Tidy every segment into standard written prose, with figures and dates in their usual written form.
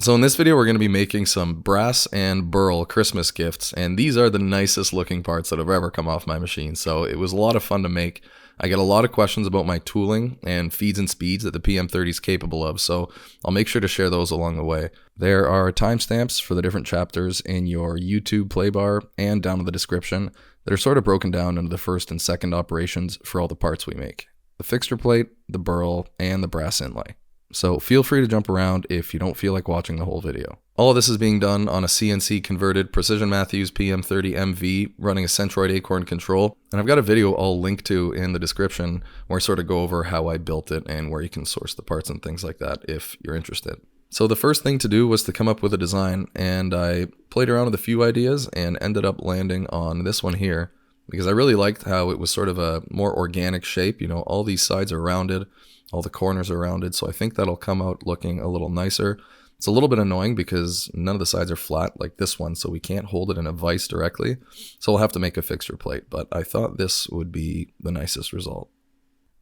So in this video, we're going to be making some brass and Burl Christmas gifts, and these are the nicest looking parts that have ever come off my machine. So it was a lot of fun to make. I get a lot of questions about my tooling and feeds and speeds that the PM30 is capable of, so I'll make sure to share those along the way. There are timestamps for the different chapters in your YouTube playbar and down in the description that are sort of broken down into the first and second operations for all the parts we make: the fixture plate, the Burl, and the brass inlay. So feel free to jump around if you don't feel like watching the whole video. All of this is being done on a CNC converted Precision Matthews PM30 MV running a Centroid Acorn control, and I've got a video I'll link to in the description where I sort of go over how I built it and where you can source the parts and things like that if you're interested. So the first thing to do was to come up with a design, and I played around with a few ideas and ended up landing on this one here because I really liked how it was sort of a more organic shape. You know, all these sides are rounded, all the corners are rounded, so I think that'll come out looking a little nicer. It's a little bit annoying because none of the sides are flat like this one, so we can't hold it in a vise directly, so we'll have to make a fixture plate, but I thought this would be the nicest result.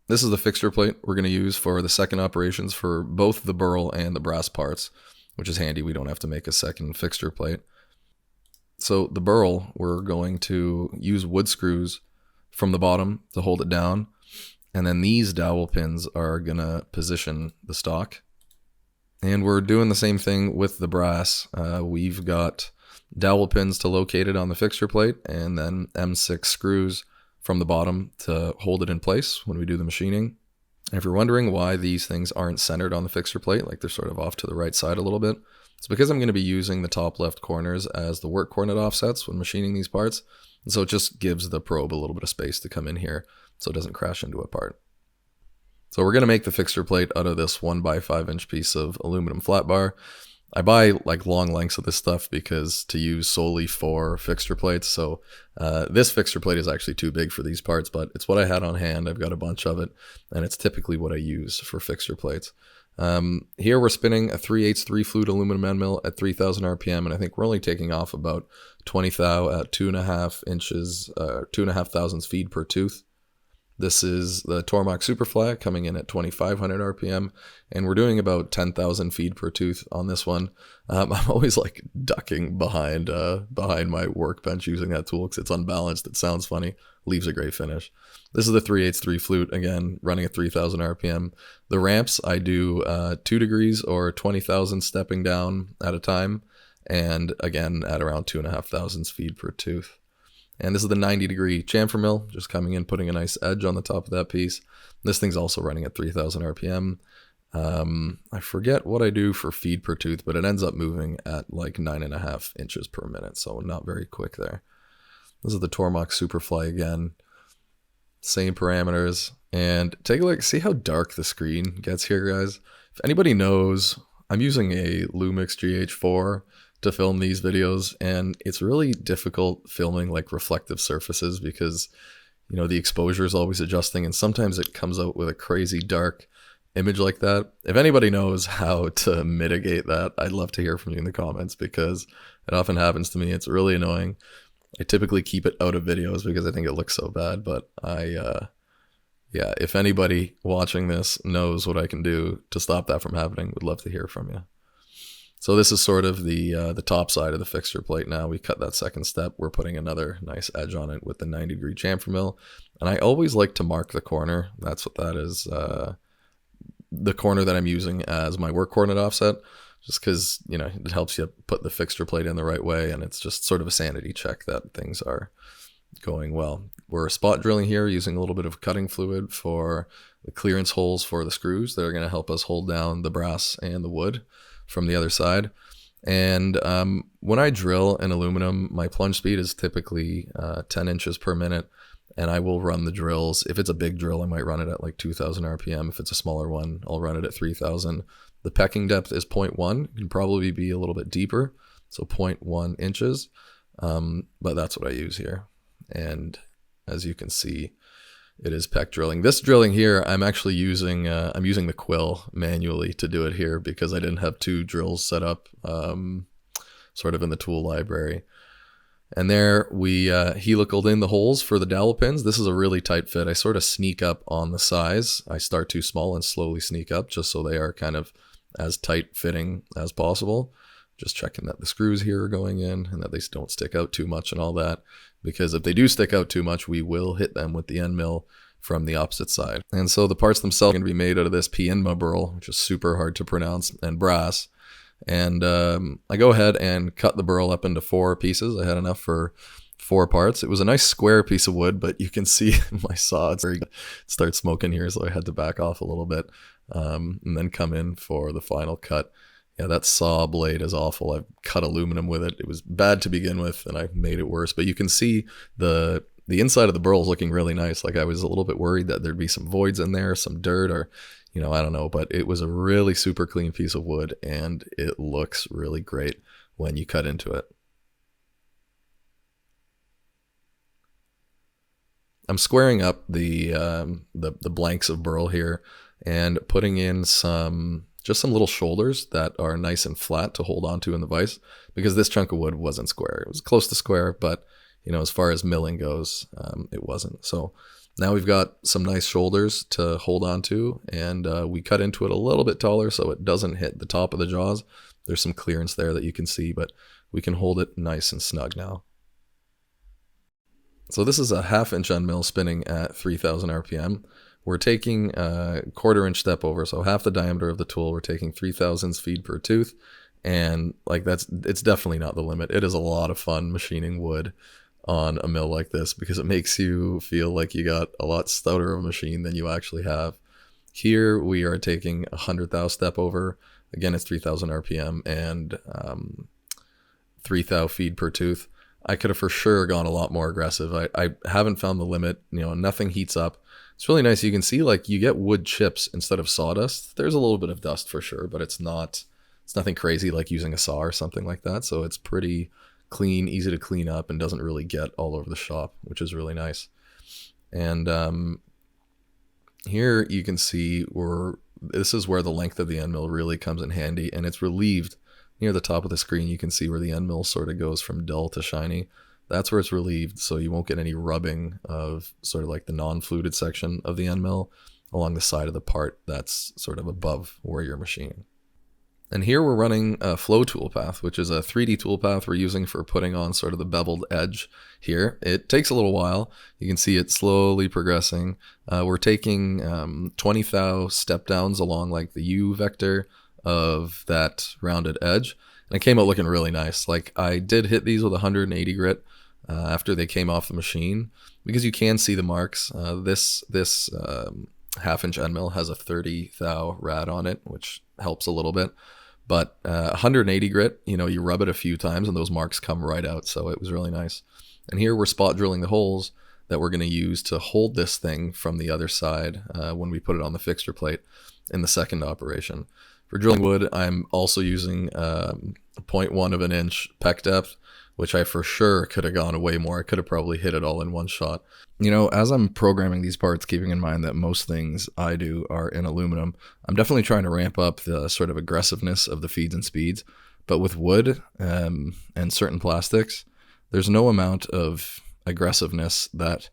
This is the fixture plate we're going to use for the second operations for both the Burl and the brass parts, which is handy. We don't have to make a second fixture plate. So the Burl, we're going to use wood screws from the bottom to hold it down, and then these dowel pins are going to position the stock. And we're doing the same thing with the brass. We've got dowel pins to locate it on the fixture plate, and then M6 screws from the bottom to hold it in place when we do the machining. And if you're wondering why these things aren't centered on the fixture plate, like they're sort of off to the right side a little bit, it's because I'm going to be using the top left corners as the work coordinate offsets when machining these parts. And so it just gives the probe a little bit of space to come in here so it doesn't crash into a part. So we're going to make the fixture plate out of this 1x5 inch piece of aluminum flat bar. I buy like long lengths of this stuff because to use solely for fixture plates. So this fixture plate is actually too big for these parts, but it's what I had on hand. I've got a bunch of it, and it's typically what I use for fixture plates. Here we're spinning a 3/8 3-flute aluminum end mill at 3,000 RPM, and I think we're only taking off about 20 thou at 2.5 inches, 2.5 thousandths feed per tooth. This is the Tormach Superfly coming in at 2,500 RPM, and we're doing about 10,000 feed per tooth on this one. I'm always like ducking behind my workbench using that tool because it's unbalanced. It sounds funny, leaves a great finish. This is the 3/8 3-flute, again, running at 3,000 RPM. The ramps, I do 2 degrees or 20,000 stepping down at a time, and again at around 2.5 thousandths feed per tooth. And this is the 90-degree chamfer mill, just coming in, putting a nice edge on the top of that piece. This thing's also running at 3,000 RPM. I forget what I do for feed per tooth, but it ends up moving at like 9.5 inches per minute, so not very quick there. This is the Tormach Superfly again. Same parameters. And take a look, see how dark the screen gets here, guys? If anybody knows, I'm using a Lumix GH4 to film these videos, and it's really difficult filming like reflective surfaces because, you know, the exposure is always adjusting, and sometimes it comes out with a crazy dark image like that. If anybody knows how to mitigate that, I'd love to hear from you in the comments because it often happens to me. It's really annoying. I typically keep it out of videos because I think it looks so bad, but yeah, if anybody watching this knows what I can do to stop that from happening, would love to hear from you. So this is sort of the top side of the fixture plate now. We cut that second step. We're putting another nice edge on it with the 90-degree chamfer mill. And I always like to mark the corner. That's what that is. The corner that I'm using as my work coordinate offset, just because, you know, it helps you put the fixture plate in the right way. And it's just sort of a sanity check that things are going well. We're spot drilling here using a little bit of cutting fluid for the clearance holes for the screws that are going to help us hold down the brass and the wood from the other side. And when I drill in aluminum, my plunge speed is typically 10 inches per minute, and I will run the drills. If it's a big drill, I might run it at like 2,000 RPM. If it's a smaller one, I'll run it at 3,000. The pecking depth is 0.1. It can probably be a little bit deeper, so 0.1 inches, but that's what I use here. And as you can see, it is peck drilling. This drilling here, I'm actually using the quill manually to do it here because I didn't have 2 drills set up sort of in the tool library. And there we helicaled in the holes for the dowel pins. This is a really tight fit. I sort of sneak up on the size. I start too small and slowly sneak up just so they are kind of as tight fitting as possible. Just checking that the screws here are going in and that they don't stick out too much and all that, because if they do stick out too much, we will hit them with the end mill from the opposite side. And so the parts themselves are going to be made out of this Pienma burl, which is super hard to pronounce, and brass. And I go ahead and cut the burl up into 4 pieces. I had enough for 4 parts. It was a nice square piece of wood, but you can see my saw, it starts smoking here, so I had to back off a little bit and then come in for the final cut. Yeah, that saw blade is awful. I've cut aluminum with it. It was bad to begin with, and I made it worse. But you can see the inside of the burl is looking really nice. Like, I was a little bit worried that there'd be some voids in there, some dirt, or, you know, I don't know. But it was a really super clean piece of wood, and it looks really great when you cut into it. I'm squaring up the blanks of burl here and putting in just some little shoulders that are nice and flat to hold onto in the vise, because this chunk of wood wasn't square. It was close to square, but, you know, as far as milling goes, it wasn't. So now we've got some nice shoulders to hold onto, and we cut into it a little bit taller so it doesn't hit the top of the jaws. There's some clearance there that you can see, but we can hold it nice and snug now. So this is a 1/2 inch end mill spinning at 3000 RPM. We're taking a 1/4 inch step over, so half the diameter of the tool. We're taking 3/1000 feet per tooth, and like it's definitely not the limit. It is a lot of fun machining wood on a mill like this, because it makes you feel like you got a lot stouter of a machine than you actually have. Here we are taking a 100 thou step over. Again, it's 3000 RPM and 3 thou feet per tooth. I could have for sure gone a lot more aggressive. I haven't found the limit. You know, nothing heats up. It's really nice. You can see, like, you get wood chips instead of sawdust. There's a little bit of dust for sure, but it's nothing crazy like using a saw or something like that. So it's pretty clean, easy to clean up, and doesn't really get all over the shop, which is really nice. And here you can see this is where the length of the end mill really comes in handy, and it's relieved. Near the top of the screen, you can see where the end mill sort of goes from dull to shiny. That's where it's relieved, so you won't get any rubbing of sort of like the non-fluted section of the end mill along the side of the part that's sort of above where you're machining. And here we're running a flow toolpath, which is a 3D toolpath we're using for putting on sort of the beveled edge here. It takes a little while. You can see it slowly progressing. We're taking 20 thou step downs along like the U vector of that rounded edge, and it came out looking really nice. Like, I did hit these with 180 grit after they came off the machine, because you can see the marks. This 1/2 inch end mill has a 30 thou rad on it, which helps a little bit, but 180 grit, you know, you rub it a few times and those marks come right out, so it was really nice. And here we're spot drilling the holes that we're going to use to hold this thing from the other side when we put it on the fixture plate in the second operation. For drilling wood, I'm also using 0.1 of an inch peck depth, which I for sure could have gone way more. I could have probably hit it all in one shot. You know, as I'm programming these parts, keeping in mind that most things I do are in aluminum, I'm definitely trying to ramp up the sort of aggressiveness of the feeds and speeds. But with wood and certain plastics, there's no amount of aggressiveness that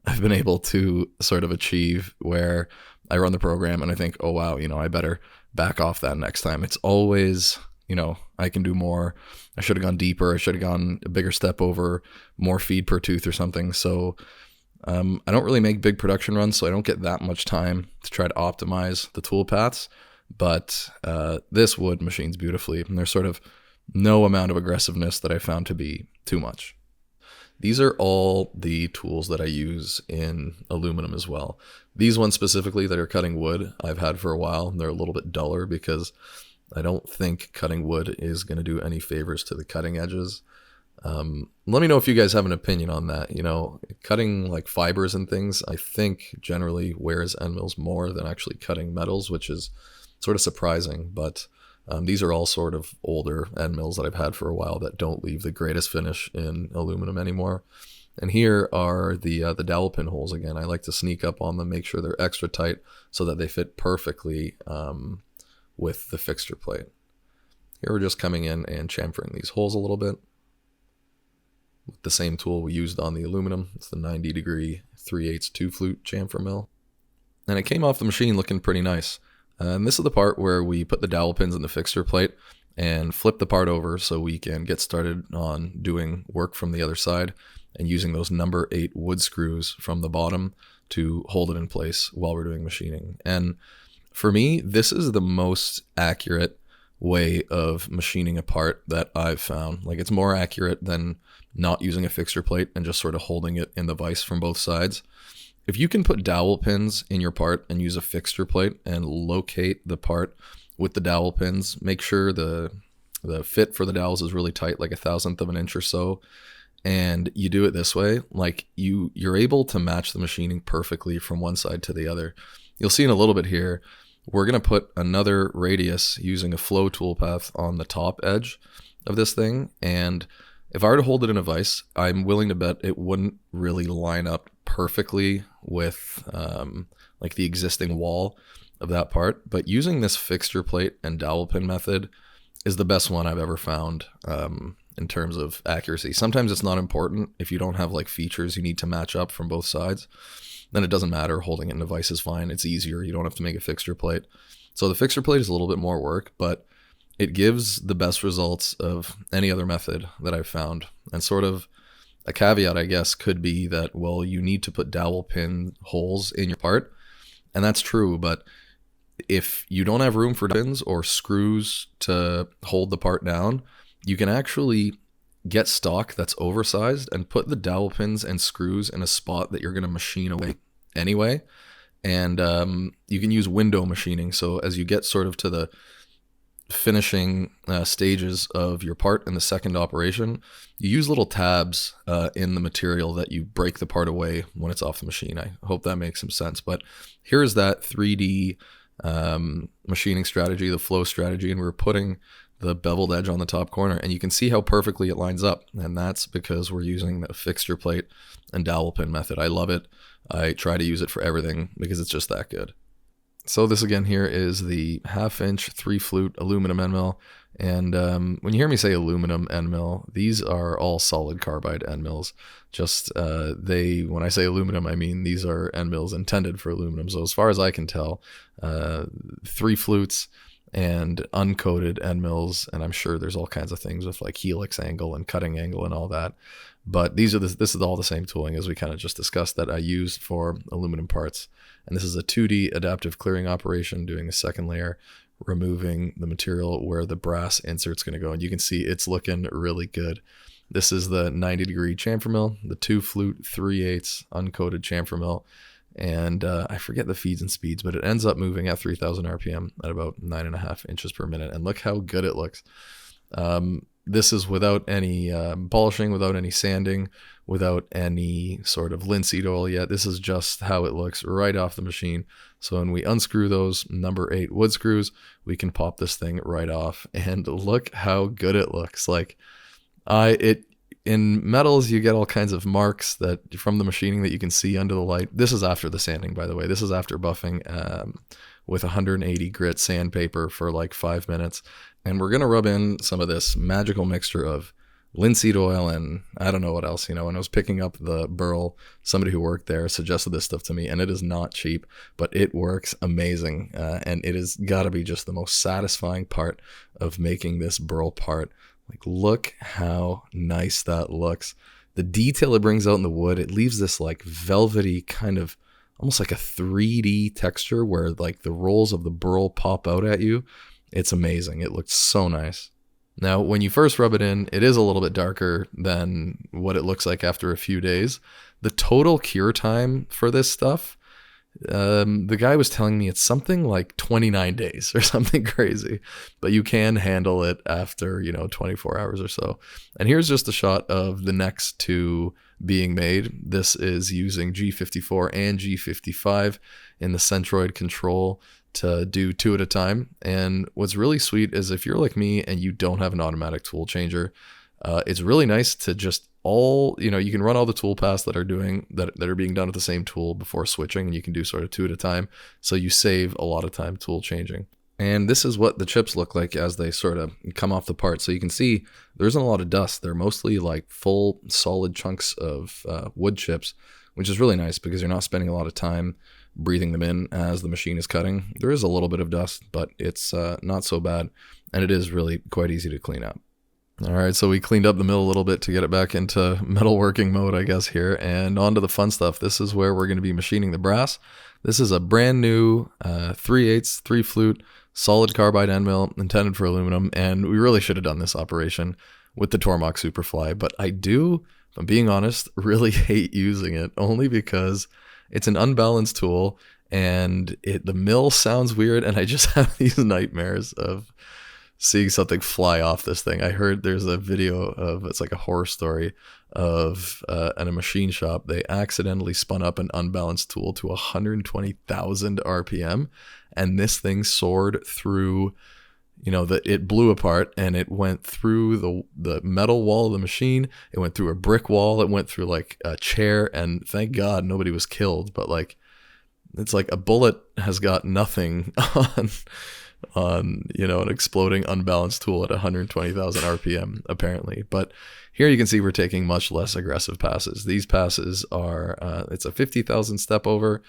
I've been able to sort of achieve where I run the program and I think, oh wow, you know, I better back off that next time. It's always, you know, I can do more. I should have gone deeper. I should have gone a bigger step over, more feed per tooth or something. So I don't really make big production runs, so I don't get that much time to try to optimize the tool paths. But this wood machines beautifully, and there's sort of no amount of aggressiveness that I found to be too much. These are all the tools that I use in aluminum as well. These ones specifically that are cutting wood, I've had for a while. They're a little bit duller because I don't think cutting wood is going to do any favors to the cutting edges. Let me know if you guys have an opinion on that. You know, cutting like fibers and things, I think generally wears end mills more than actually cutting metals, which is sort of surprising. But these are all sort of older end mills that I've had for a while that don't leave the greatest finish in aluminum anymore. And here are the dowel pin holes again. I like to sneak up on them, make sure they're extra tight so that they fit perfectly with the fixture plate. Here we're just coming in and chamfering these holes a little bit with the same tool we used on the aluminum. It's the 90 degree 3/8 2 flute chamfer mill. And it came off the machine looking pretty nice. And this is the part where we put the dowel pins in the fixture plate and flip the part over so we can get started on doing work from the other side and using those number 8 wood screws from the bottom to hold it in place while we're doing machining. And for me, this is the most accurate way of machining a part that I've found. Like, it's more accurate than not using a fixture plate and just sort of holding it in the vise from both sides. If you can put dowel pins in your part and use a fixture plate and locate the part with the dowel pins, make sure the fit for the dowels is really tight, like 1/1000th of an inch or so, and you do it this way, like you're able to match the machining perfectly from one side to the other. You'll see in a little bit here, we're going to put another radius using a flow toolpath on the top edge of this thing, and if I were to hold it in a vise, I'm willing to bet it wouldn't really line up perfectly with like the existing wall of that part. But using this fixture plate and dowel pin method is the best one I've ever found in terms of accuracy. Sometimes it's not important. If you don't have like features you need to match up from both sides, then it doesn't matter. Holding it in a vise is fine. It's easier. You don't have to make a fixture plate. So the fixture plate is a little bit more work, but it gives the best results of any other method that I've found. And sort of a caveat, I guess, could be that, well, you need to put dowel pin holes in your part. And that's true, but if you don't have room for pins or screws to hold the part down, you can actually get stock that's oversized and put the dowel pins and screws in a spot that you're going to machine away anyway. And you can use window machining. So as you get sort of to the finishing stages of your part in the second operation, you use little tabs in the material that you break the part away when it's off the machine. I hope that makes some sense. But here's that 3D machining strategy, the flow strategy, and we're putting the beveled edge on the top corner, and you can see how perfectly it lines up, and that's because we're using the fixture plate and dowel pin method. I love it. I try to use it for everything because it's just that good. So this again here is the 1/2 inch 3-flute aluminum end mill, and when you hear me say aluminum end mill, these are all solid carbide end mills. Just when I say aluminum, I mean these are end mills intended for aluminum. So as far as I can tell, 3 flutes and uncoated end mills, and I'm sure there's all kinds of things with like helix angle and cutting angle and all that. But this is all the same tooling as we kind of just discussed that I use for aluminum parts. And this is a 2D adaptive clearing operation, doing a second layer, removing the material where the brass insert's going to go. And you can see it's looking really good. This is the 90-degree chamfer mill, the 2-flute 3/8 uncoated chamfer mill. And I forget the feeds and speeds, but it ends up moving at 3,000 RPM at about 9.5 inches per minute. And look how good it looks. This is without any polishing, without any sanding, without any sort of linseed oil yet. This is just how it looks right off the machine. So when we unscrew those number 8 wood screws, we can pop this thing right off. And look how good it looks. Like in metals, you get all kinds of marks that from the machining that you can see under the light. This is after the sanding, by the way. This is after buffing with 180 grit sandpaper for like 5 minutes. And we're going to rub in some of this magical mixture of linseed oil and I don't know what else. When I was picking up the Burl, somebody who worked there suggested this stuff to me, and it is not cheap, but it works amazing. And it has got to be just the most satisfying part of making this Burl part. Like, look how nice that looks. The detail it brings out in the wood, it leaves this like velvety kind of almost like a 3D texture where like the rolls of the burl pop out at you. It's amazing. It looks so nice. Now, when you first rub it in, it is a little bit darker than what it looks like after a few days. The total cure time for this stuff, the guy was telling me it's something like 29 days or something crazy, but you can handle it after 24 hours or so. And here's just a shot of the next two being made. This is using G54 and G55 in the centroid control to do 2 at a time. And what's really sweet is if you're like me and you don't have an automatic tool changer, it's really nice to just you can run all the tool paths that are being done with the same tool before switching, and you can do sort of 2 at a time. So you save a lot of time tool changing. And this is what the chips look like as they sort of come off the part. So you can see there isn't a lot of dust. They're mostly like full solid chunks of wood chips, which is really nice because you're not spending a lot of time breathing them in as the machine is cutting. There is a little bit of dust, but it's not so bad, and it is really quite easy to clean up. All right, so we cleaned up the mill a little bit to get it back into metalworking mode, I guess, here. And on to the fun stuff. This is where we're going to be machining the brass. This is a brand new 3/8 3-flute solid carbide end mill intended for aluminum. And we really should have done this operation with the Tormach Superfly. But I do, if I'm being honest, really hate using it, only because it's an unbalanced tool and the mill sounds weird. And I just have these nightmares of seeing something fly off this thing. I heard there's a video of, it's like a horror story of in a machine shop, they accidentally spun up an unbalanced tool to 120,000 RPM, and this thing soared through, it blew apart, and it went through the metal wall of the machine. It went through a brick wall. It went through like a chair, and thank God nobody was killed. But like, it's like a bullet has got nothing on an exploding unbalanced tool at 120,000 RPM apparently. But here you can see we're taking much less aggressive passes. These passes are it's a 50,000 step over,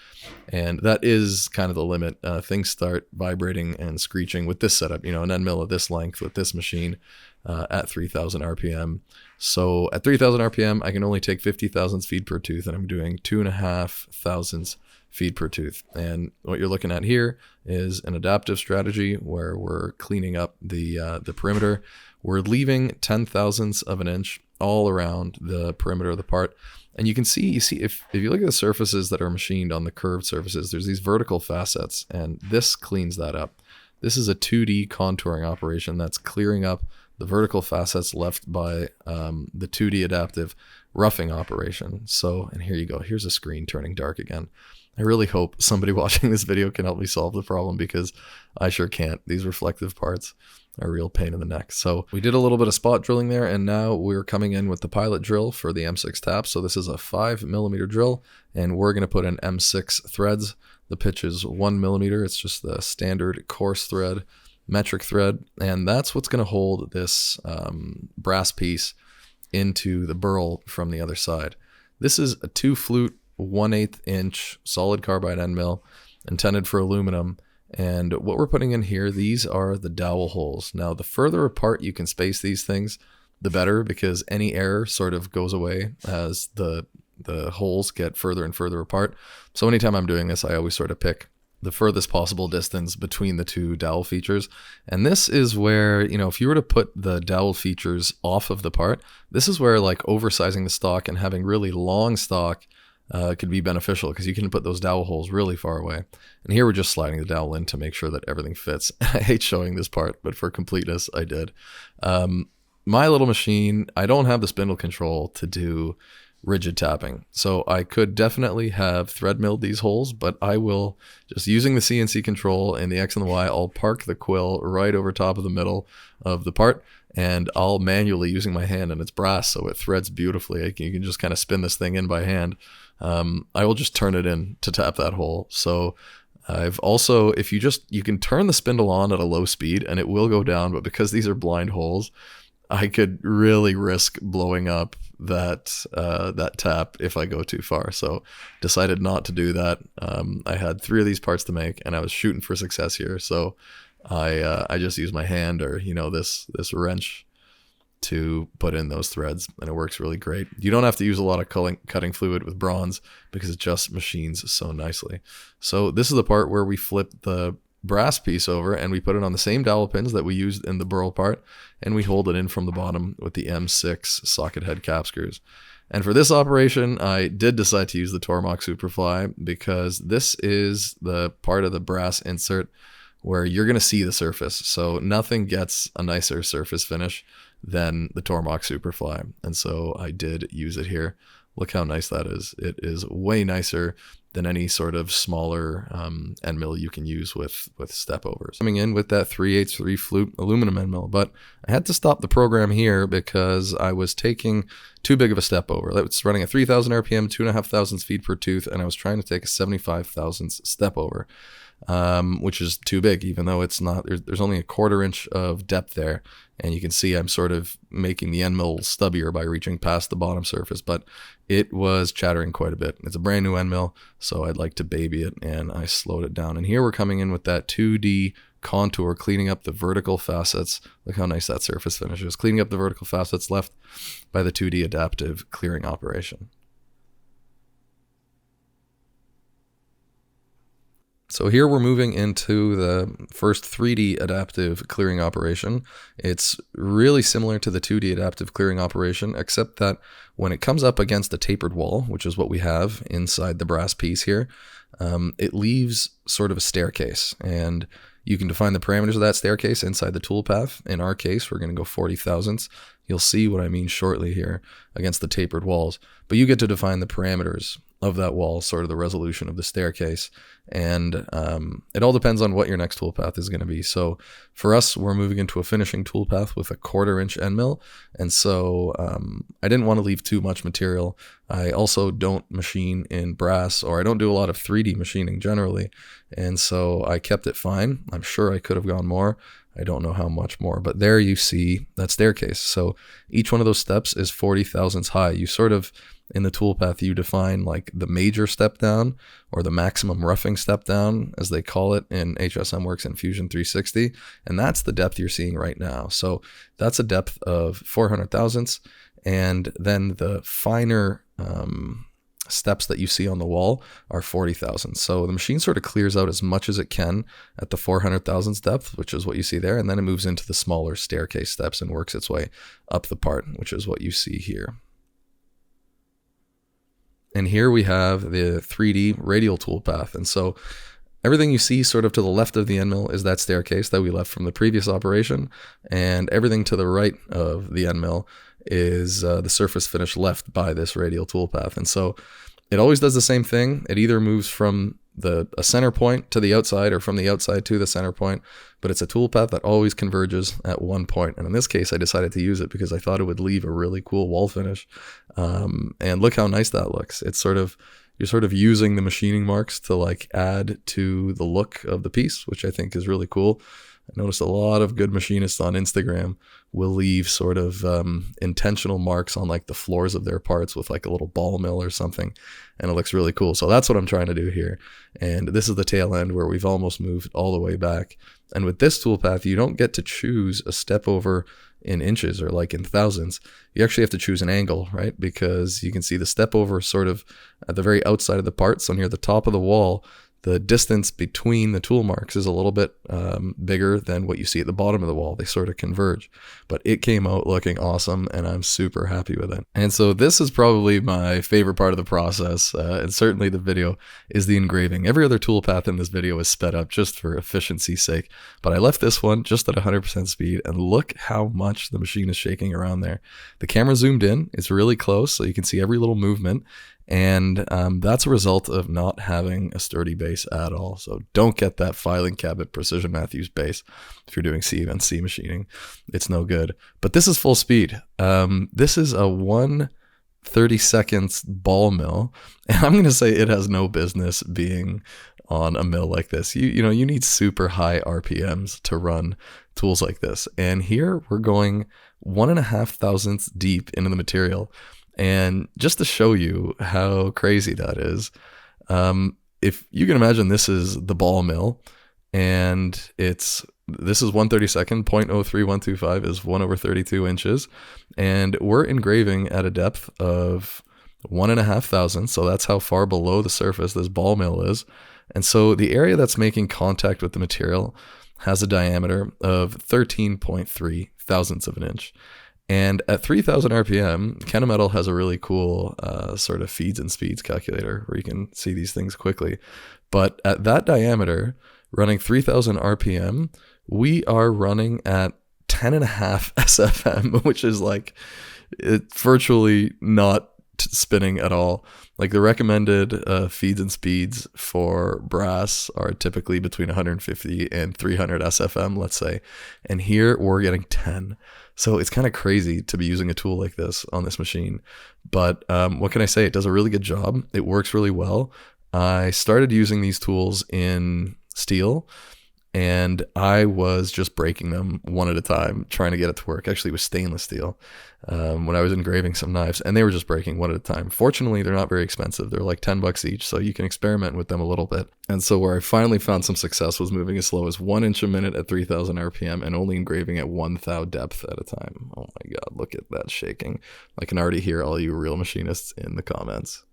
and that is kind of the limit. Things start vibrating and screeching with this setup, an end mill of this length with this machine at 3,000 RPM. So at 3,000 RPM I can only take 50,000 feet per tooth, and I'm doing 2,500 feet per tooth. And what you're looking at here is an adaptive strategy where we're cleaning up the perimeter. We're leaving 10,000ths of an inch all around the perimeter of the part. And you see if you look at the surfaces that are machined on the curved surfaces, there's these vertical facets, and this cleans that up. This is a 2D contouring operation that's clearing up the vertical facets left by the 2D adaptive roughing operation. So, and here you go. Here's a screen turning dark again. I really hope somebody watching this video can help me solve the problem, because I sure can't. These reflective parts are a real pain in the neck. So we did a little bit of spot drilling there, and now we're coming in with the pilot drill for the M6 tap. So this is a 5mm drill, and we're going to put in M6 threads. The pitch is 1mm. It's just the standard coarse thread, metric thread, and that's what's going to hold this brass piece into the burl from the other side. This is a 2-flute 1/8 inch solid carbide end mill intended for aluminum, and what we're putting in here, these are the dowel holes. Now the further apart you can space these things, the better, because any air sort of goes away as the holes get further and further apart. So anytime I'm doing this, I always sort of pick the furthest possible distance between the two dowel features. And this is where, if you were to put the dowel features off of the part, this is where like oversizing the stock and having really long stock could be beneficial, because you can put those dowel holes really far away. And here we're just sliding the dowel in to make sure that everything fits. I hate showing this part, but for completeness, I did. My little machine, I don't have the spindle control to do rigid tapping. So I could definitely have thread milled these holes, but I will, just using the CNC control and the X and the Y, I'll park the quill right over top of the middle of the part, and I'll manually, using my hand, and it's brass, so it threads beautifully. You can just kind of spin this thing in by hand. I will just turn it in to tap that hole. So I've also, you can turn the spindle on at a low speed and it will go down, but because these are blind holes, I could really risk blowing up that tap if I go too far. So decided not to do that. I had 3 of these parts to make, and I was shooting for success here. So I just use my hand, or this wrench, to put in those threads, and it works really great. You don't have to use a lot of cutting fluid with bronze, because it just machines so nicely. So this is the part where we flip the brass piece over and we put it on the same dowel pins that we used in the burl part, and we hold it in from the bottom with the M6 socket head cap screws. And for this operation, I did decide to use the Tormach Superfly, because this is the part of the brass insert where you're going to see the surface. So nothing gets a nicer surface finish than the Tormach Superfly. And so I did use it here. Look how nice that is. It is way nicer than any sort of smaller end mill you can use with step overs. Coming in with that 3/8 3-flute aluminum end mill, but I had to stop the program here because I was taking too big of a step over. It's running at 3,000 RPM, 2,500 feet per tooth, and I was trying to take a 75,000th step over. which is too big, even though it's not, there's only a 1/4 inch of depth there. And you can see I'm sort of making the end mill stubbier by reaching past the bottom surface, but it was chattering quite a bit. It's a brand new end mill, so I'd like to baby it, and I slowed it down. And here we're coming in with that 2D contour, cleaning up the vertical facets. Look how nice that surface finish is. Cleaning up the vertical facets left by the 2D adaptive clearing operation. So here we're moving into the first 3D adaptive clearing operation. It's really similar to the 2D adaptive clearing operation, except that when it comes up against a tapered wall, which is what we have inside the brass piece here, it leaves sort of a staircase, and you can define the parameters of that staircase inside the toolpath. In our case, we're going to go 40 thousandths. You'll see what I mean shortly here against the tapered walls, but you get to define the parameters of that wall, sort of the resolution of the staircase. And it all depends on what your next toolpath is going to be. So for us, we're moving into a finishing toolpath with a 1/4 inch end mill. And so I didn't want to leave too much material. I also don't machine in brass, or I don't do a lot of 3D machining generally. And so I kept it fine. I'm sure I could have gone more. I don't know how much more, but there you see that staircase. So each one of those steps is 40 thousandths high. You sort of, in the toolpath, you define like the major step down, or the maximum roughing step down, as they call it in HSM Works and Fusion 360. And that's the depth you're seeing right now. So that's a depth of 400 thousandths. And then the finer steps that you see on the wall are 40 thousandths. So the machine sort of clears out as much as it can at the 400 thousandths depth, which is what you see there. And then it moves into the smaller staircase steps and works its way up the part, which is what you see here. And here we have the 3D radial toolpath. And so everything you see sort of to the left of the end mill is that staircase that we left from the previous operation. And everything to the right of the end mill is the surface finish left by this radial toolpath. And so it always does the same thing. It either moves from a center point to the outside, or from the outside to the center point, but it's a toolpath that always converges at one point. And in this case, I decided to use it because I thought it would leave a really cool wall finish. And look how nice that looks. It's sort of, you're sort of using the machining marks to like add to the look of the piece, which I think is really cool. I noticed a lot of good machinists on Instagram will leave sort of intentional marks on like the floors of their parts with like a little ball mill or something, and it looks really cool. So that's what I'm trying to do here. And this is the tail end where we've almost moved all the way back. And with this toolpath, you don't get to choose a step over in inches or like in thousandths. You actually have to choose an angle, right? Because you can see the step over sort of at the very outside of the part. So near the top of the wall, the distance between the tool marks is a little bit bigger than what you see at the bottom of the wall. They sort of converge, but it came out looking awesome, and I'm super happy with it. And so this is probably my favorite part of the process, and certainly the video, is the engraving. Every other toolpath in this video is sped up just for efficiency's sake, but I left this one just at 100% speed, and look how much the machine is shaking around there. The camera zoomed in, it's really close, so you can see every little movement. And that's a result of not having a sturdy base at all. So don't get that filing cabinet Precision Matthews base if you're doing CNC machining. It's no good. But this is full speed. This is a 1/32 ball mill. And I'm going to say it has no business being on a mill like this. You know, you need super high RPMs to run tools like this. And here we're going 1.5 thousandths deep into the material. And just to show you how crazy that is, if you can imagine, this is the ball mill, and this is 1/32, 0.03125 is 1/32 inches, and we're engraving at a depth of 1.5 thousandths, so that's how far below the surface this ball mill is. And so the area that's making contact with the material has a diameter of 13.3 thousandths of an inch. And at 3,000 RPM, Kennametal has a really cool sort of feeds and speeds calculator where you can see these things quickly. But at that diameter, running 3,000 RPM, we are running at 10.5 SFM, which is like virtually not spinning at all. Like the recommended feeds and speeds for brass are typically between 150 and 300 SFM, let's say. And here we're getting 10. So it's kind of crazy to be using a tool like this on this machine. But what can I say? It does a really good job. It works really well. I started using these tools in steel, and I was just breaking them one at a time, trying to get it to work. Actually, it was stainless steel when I was engraving some knives, and they were just breaking one at a time. Fortunately, they're not very expensive. They're like $10 each, so you can experiment with them a little bit. And so where I finally found some success was moving as slow as 1 inch a minute at 3,000 RPM and only engraving at 1 thou depth at a time. Oh my God, look at that shaking. I can already hear all you real machinists in the comments.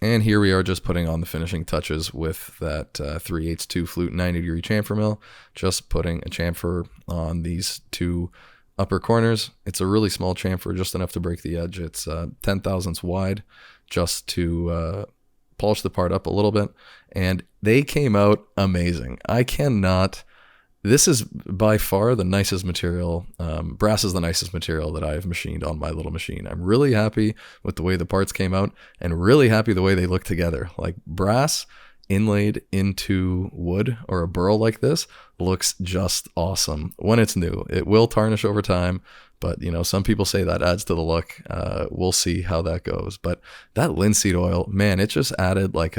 And here we are just putting on the finishing touches with that 3/8 flute 90-degree chamfer mill, just putting a chamfer on these 2 upper corners. It's a really small chamfer, just enough to break the edge. It's 10 thousandths wide, just to polish the part up a little bit. And they came out amazing. This is by far the nicest material. Brass is the nicest material that I've machined on my little machine. I'm really happy with the way the parts came out and really happy the way they look together. Like brass inlaid into wood or a burl like this looks just awesome when it's new. It will tarnish over time, but you know, some people say that adds to the look. We'll see how that goes. But that linseed oil, man, it just added like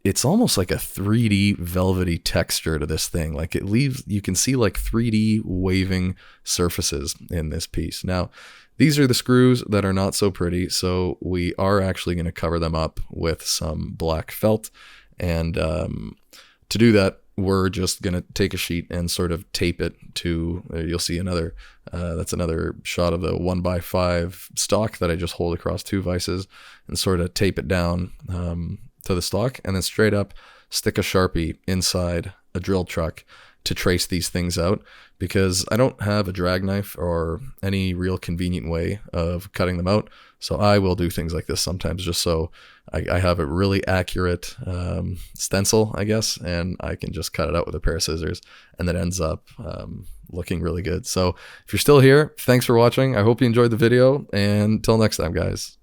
it's almost like a 3D velvety texture to this thing. Like it leaves, you can see like 3D waving surfaces in this piece. Now, these are the screws that are not so pretty, so we are actually going to cover them up with some black felt. And to do that, we're just going to take a sheet and sort of tape it to, you'll see another, that's another shot of the 1x5 stock that I just hold across 2 vices and sort of tape it down to the stock, and then straight up stick a Sharpie inside a drill truck to trace these things out, because I don't have a drag knife or any real convenient way of cutting them out. So I will do things like this sometimes just so I have a really accurate stencil, I guess, and I can just cut it out with a pair of scissors, and that ends up looking really good. So if you're still here, thanks for watching. I hope you enjoyed the video, and until next time, guys.